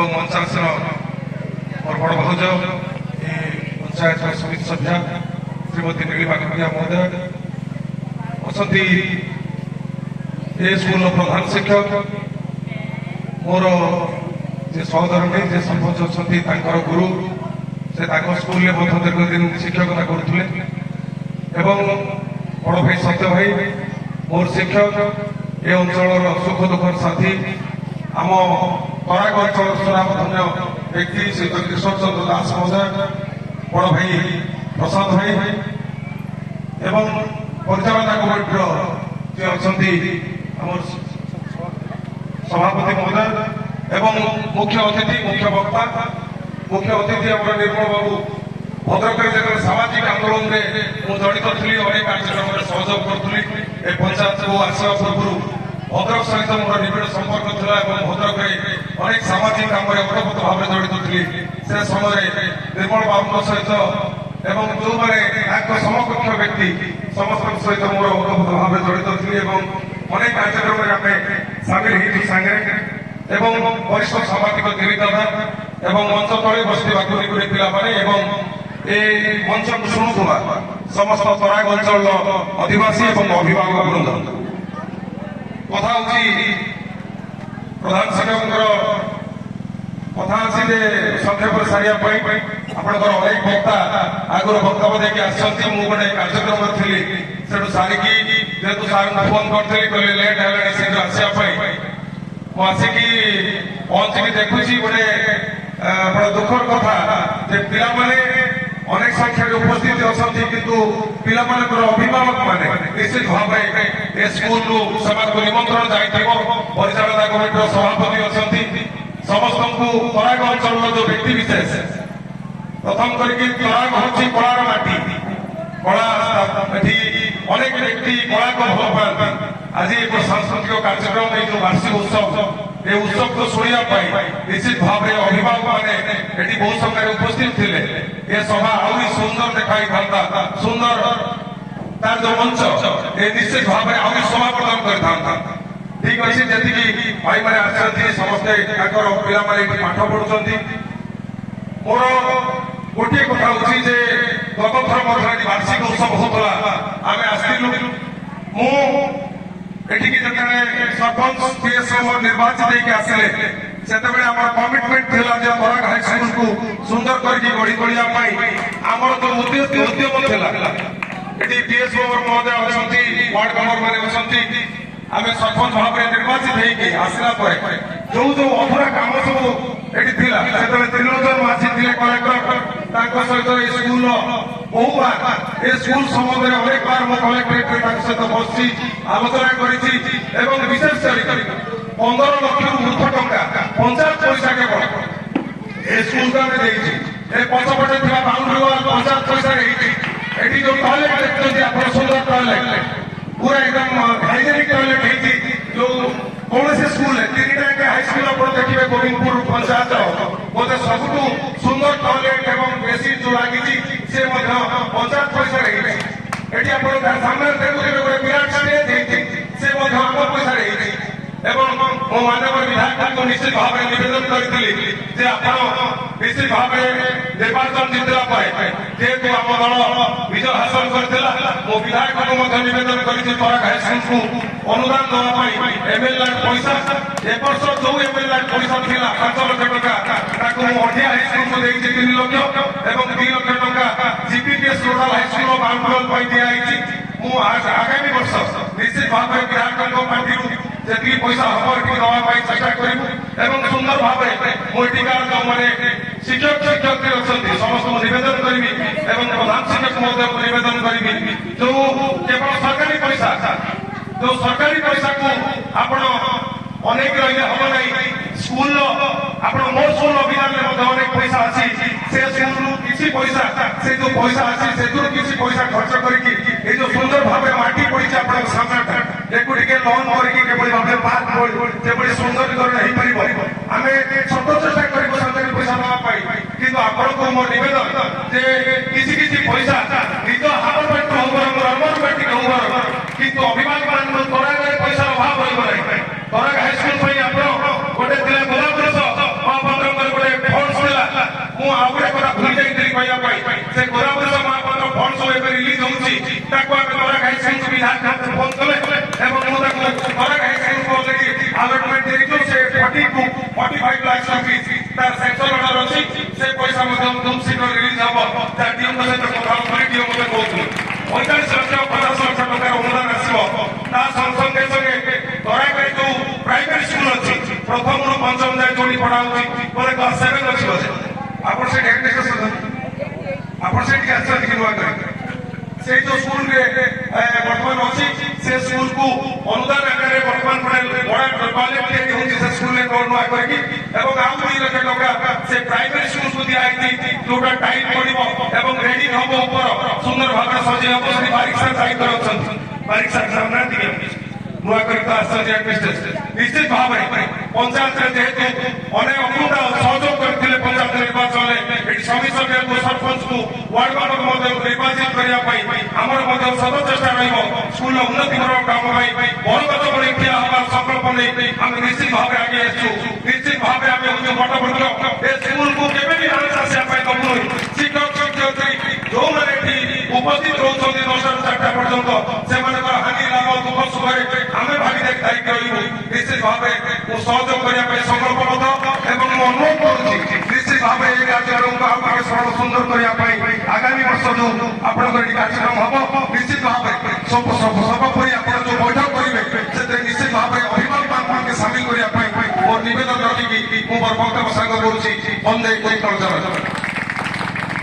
এবং মঞ্চাসীন মোর বড় ভাউজ पंचायत समिति सभ्या श्रीमती नीलिमा खंडिया महोदय अच्छा स्कूल प्रधान शिक्षक मोर जे सहधर्मी जे सरपंच अच्छा गुरु से स्कूल दीर्घ दिन शिक्षकता करुले बड़ भाई सत्य भाई मोर शिक्षक ए अंचल सुख दुखर साथी आम तराग अंचल सुनामधन्य व्यक्ति श्री कृष्ण चंद्र दास महोदय बड़ भाई प्रसाद भाई एवं परिचालना कमिटर जे अच्छा सभापति महोदय एवं मुख्य अतिथि मुख्य वक्ता मुख्य अतिथि निर्मल बाबू भद्रक सामाजिक आंदोलन में जड़ित थी अनेक कार्यक्रम में सहयोग करी पंचायत को आसवा पूर्व भद्रक सहित मोर निबिड़ संपर्क था भद्रक अनेक सामाजिक काम में ओतप्रोत भाव जड़ित थी से समय निर्मल बाबू सहित एवं जो मैंने समकक्ष व्यक्ति समस्त सहित मोर ओतप्रोत भाव जड़ित थी अनेक कार्यक्रम में आम सामिल हो सांगे एवं वरिष्ठ सामाजिक निर्माता एवं मंच तले बसवा गुरी पाने मंच को शुणुवा समस्त तराग अंचल अधिवासी और अभिभावक वृंद कथा प्रधान शिक्षक कथा अच्छी संक्षेप सारे आपंकर अनेक वक्ता आगुरी वक्तव्य देके आसती मुझे गोटे कार्यक्रम थी से सारिकी जेहतु सार फोन करी कहले लेट है शीघ्र आसापी मुझे पहुंची देखुची गोटे दुखर कथा पिला अनेक संख्यार उपस्थित अच्छा किंतु पिला अभिभावक मैंने निश्चित भाव स्कूल को निमंत्रण जाइए परिचालना कमिटर सभापति अच्छा समस्त को तराग अंचल जो व्यक्ति विशेष प्रथम करके तराग हूँ कलार माटी कला अनेक व्यक्ति कला को भल पाती आज एक सांस्कृतिक कार्यक्रम जो वार्षिक उत्सव ये उत्सव को शुणापी निश्चित भाव में अभिभावक मैंने बहुत संख्यार उपस्थित थे ये सभा आहरी सुंदर देखाई था सुंदर तार जो मंच ये निश्चित भाव में आहरी शोभा प्रदान कर ठीक अच्छे जी भाई मैंने आसते समस्ते पिला पाठ पढ़ुं मोर गोटे कथा हूँ गत थर वार्षिक उत्सव होता आम आसलु सरपंच पीएसओ निर्वाचित आसिले से कमिटमेंट थी तराग हाईस्कल को सुंदर करके गढ़ी तोड़ा आमर जो उद्यम थी पीएसओ महोदय अच्छा वार्ड मेंबर मैंने अच्छा आम सरपंच भाव में निर्वाचित होसला जो जो अधूरा कम सब ये त्रिलोचन माझी थे कलेक्टर सहित स्कूल बहु बार ये स्कूल संबंध में अनेक बार मो कलेक्टरेट सहित बसी आलोचना कर विशेष कर 15 लाख ऊर्ध टंका पंचायत पैसा केवल ये स्कूल को पछपटे बाउंड्री वाल पंचायत पैसा ये जो टॉयलेट देखते आप सुंदर टॉयलेट पूरा एकदम हाइजेनिक टॉयलेट है जो कौन से स्कूल है 3टा हाईस्कूल आप देखिए गोविंदपुर पंचायत बोधे सबुठ सुंदर टॉयलेट एवं बेसी जो लगी से पंचायत पैसा रही सामने देखुए गोटे विराट स्टेज से आम पैसा रही मो मानव विधायक को निश्चित भाव में निवेदन करी निश्चित भाव निर्वाचन जितला जेहेतु आम दल विजय हासिल करता मो विधायक को निवेदन कर तराग हाईस्कल को अनुदान देवाई एमएलए पैसा ए वर्ष जो एमएलए पैसा था 5 लाख टका अठिया हाईस्कल को 3 लाख और 2 लाख टका जीपीपीएस रोडाल हाईस्कल बाउंड्री दिखाई आगामी वर्ष निश्चित भाव में विधायक पार्टी जी पैसा हम दवाई चेष्टा करूँ सुंदर भाव मोटिकार जो मैंने शिक्षक शिक्षयित्री अच्छा समस्त नवेदन करी प्रधान शिक्षक महोदय को नवेदन करी जो केवल सरकारी पैसा जो सरकारी पैसा को आप अनेक रही हम ना स्कूल आप मो स्कूल अभियान में अनेक पैसा अच्छी से स्कूल किसी पैसा से जो पैसा अच्छी से किसी पैसा खर्च करके जो सुंदर भाव माटी पड़ी आप सामने देखो लॉन करके भाव पार्क जो सुंदरीकरण हो पार आम सत चेष्टा कर सरकारी पैसा नापाई कि आपको मो नवेदन जे किसी किसी पैसा निज हाथ पेट हो रमर पेट हो किंतु अभिभावक मान तराग पैसा अभाव रही तराग हाईस्कल गोटे गोलाप ଆଉ ଗୋଟେ କଥା ଭୁଲି ଯାଇଥିଲି କହିବା ପାଇଁ ସେ ଗୋରାବର୍ଷ ମହାପାତ୍ର ଫଣ୍ଡ ସବୁ ଏବେ ରିଲିଜ ହଉଛି ତାକୁ ଆମେ ତରାଗ ହାଇସ୍କୁଲ ବିଧାୟକ ଫୋନ କଲେ ଏବଂ ମୁଁ ତାକୁ ତରାଗ ହାଇସ୍କୁଲ ଆଲଟମେଣ୍ଟ ଦେଇଛୁ ସେ 45 ଲାખ रुपीस ତାର ସେକ୍ସନ ଅର୍ଡର ଅଛି ସେ ପଇସା ମଧ୍ୟ ଖୁବ୍ ଶୀଘ୍ର ରିଲିଜ ହବ ଯାହା ଡିଓଙ୍କ ସହିତ କଥା କରି ଡିଓ ମୋତେ କହୁଥିଲେ 45 ଲକ୍ଷ 50 ଲକ୍ଷ ଟଙ୍କାର ଅନୁଦାନ ଆସିବ ତା ସଙ୍ଗେ ସଙ୍ଗେ ତରାଗରେ ଯୋଉ ପ୍ରାଇଭେଟ ସ୍କୁଲ ଅଛି ପ୍ରଥମରୁ ପଞ୍ଚମ ଯାଏ ଯୋଉଠି ପଢା ହଉଛି ବୋଲେ କ୍ଲାସ 7 ଅଛି ବୋଧେ ଆପଣ ସେଠି ହେଡମିଷ୍ଟେସନ ଆପଣ ସେଠିକି ଆସିଛନ୍ତି କି ନୂଆ କରି ସେଇ ଯୋଉ ସ୍କୁଲରେ ବର୍ତ୍ତମାନ ଅଛି ସେ ସ୍କୁଲକୁ ଅନୁଦାନ ଆକାରରେ ବର୍ତ୍ତମାନ ବଡ ଟଏଲେଟ ତିଆରି ହଉଛି ସେ ସ୍କୁଲରେ ନୂଆ କରିକି ଏବଂ ଆଉ 2 ଲକ୍ଷ ଟଙ୍କା ସେ ପ୍ରାଇଭେଟ ସ୍କୁଲକୁ ଦିଆହେଇଛି ଯୋଉଟା ଟାଇଲ ପଡିବ ଏବଂ ରେଡିଂ ହବ ଉପର ସୁନ୍ଦର ଭାବରେ ସଜେଇ ହବ ସେଠି ବାରିକ ସାର୍ ଦାୟିତ୍ୱରେ ଅଛନ୍ତି ବାରିକ ସାର୍ ଯାଉନାହାନ୍ତି ନୂଆ କରି ତ ଆସିଛନ୍ତି ଆଡମିନିଷ୍ଟ୍ରେସନ ନିଶ୍ଚିତ ଭାବରେ ପଞ୍ଚାୟତରେ ଯେହେତୁ ଅନେକ ଅପୂର୍ଣ୍ଣ ସହଯୋଗ କରିଥିଲେ ପଞ୍ଚାୟତ ନିର୍ବାଚନରେ ଏଠି ସମିତି ସଭ୍ୟଙ୍କୁ ସରପଞ୍ଚକୁ ୱାର୍ଡ ମେମ୍ବର ମଧ୍ୟ ନିର୍ବାଚିତ କରିବା ପାଇଁ ଆମର ମଧ୍ୟ ସଦା ଚେଷ୍ଟା ରହିବ ସ୍କୁଲର ଉନ୍ନତିକରଣ କାମ ପାଇଁ ବରଗଛ ଭଳି ଠିଆ ହେବାର ସଂକଳ୍ପ ନେଇ ଆମେ ନିଶ୍ଚିତ ଭାବରେ ଆଗେଇ ଆସିଛୁ ନିଶ୍ଚିତ ଭାବେ ଆମେ ହଉଛୁ ବଟବର୍ଗ ଏ ସ୍କୁଲକୁ କେବେ ବି ଆଣି ଆସିବା ପାଇଁ ଦବୁନି ଶିକ୍ଷକ ଶିକ୍ଷୟିତ୍ରୀ ଯୋଉମାନେ ଏଠି ଉପସ୍ଥିତ ରହୁଛନ୍ତି 10ଟାରୁ 4ଟା ପର୍ଯ୍ୟନ୍ତ ସେମାନଙ୍କର ହାନି ଲାଭ ଦୁଃଖ ସୁଖରେ ଆମେ ଭାଗିଦାରୀ ଦାୟିତ୍ୱ ରହିବୁ ନିଶ୍ଚିତ ଭାବେ ମୁଁ ସହଯୋଗ କରିବା ପାଇଁ ସଂକଳ୍ପବଦ୍ଧ ଏବଂ ମୁଁ ଅନୁରୋଧ କରୁଛି ନିଶ୍ଚିତ ଭାବେ ଏହି କାର୍ଯ୍ୟକ୍ରମକୁ ଆଉ ଟିକେ ସରଳ ସୁନ୍ଦର କରିବା ପାଇଁ ଆଗାମୀ ବର୍ଷ ଯୋଉ ଆପଣଙ୍କର ଏଠି କାର୍ଯ୍ୟକ୍ରମ ହବ ନିଶ୍ଚିତ ଭାବେ ସର୍ବୋପରି ଆପଣ ଯୋଉ ବୈଠକ କରିବେ ସେଥିରେ ନିଶ୍ଚିତ ଭାବେ ଅଭିଭାବକମାନଙ୍କୁ ସାମିଲ କରିବା ପାଇଁ ମୋର ନିବେଦନ ରଖିକି ମୁଁ ମୋର ବକ୍ତବ୍ୟ ସାଙ୍ଗ କରୁଛି ବନ୍ଦେ ଉତ୍କଳ ଜନତା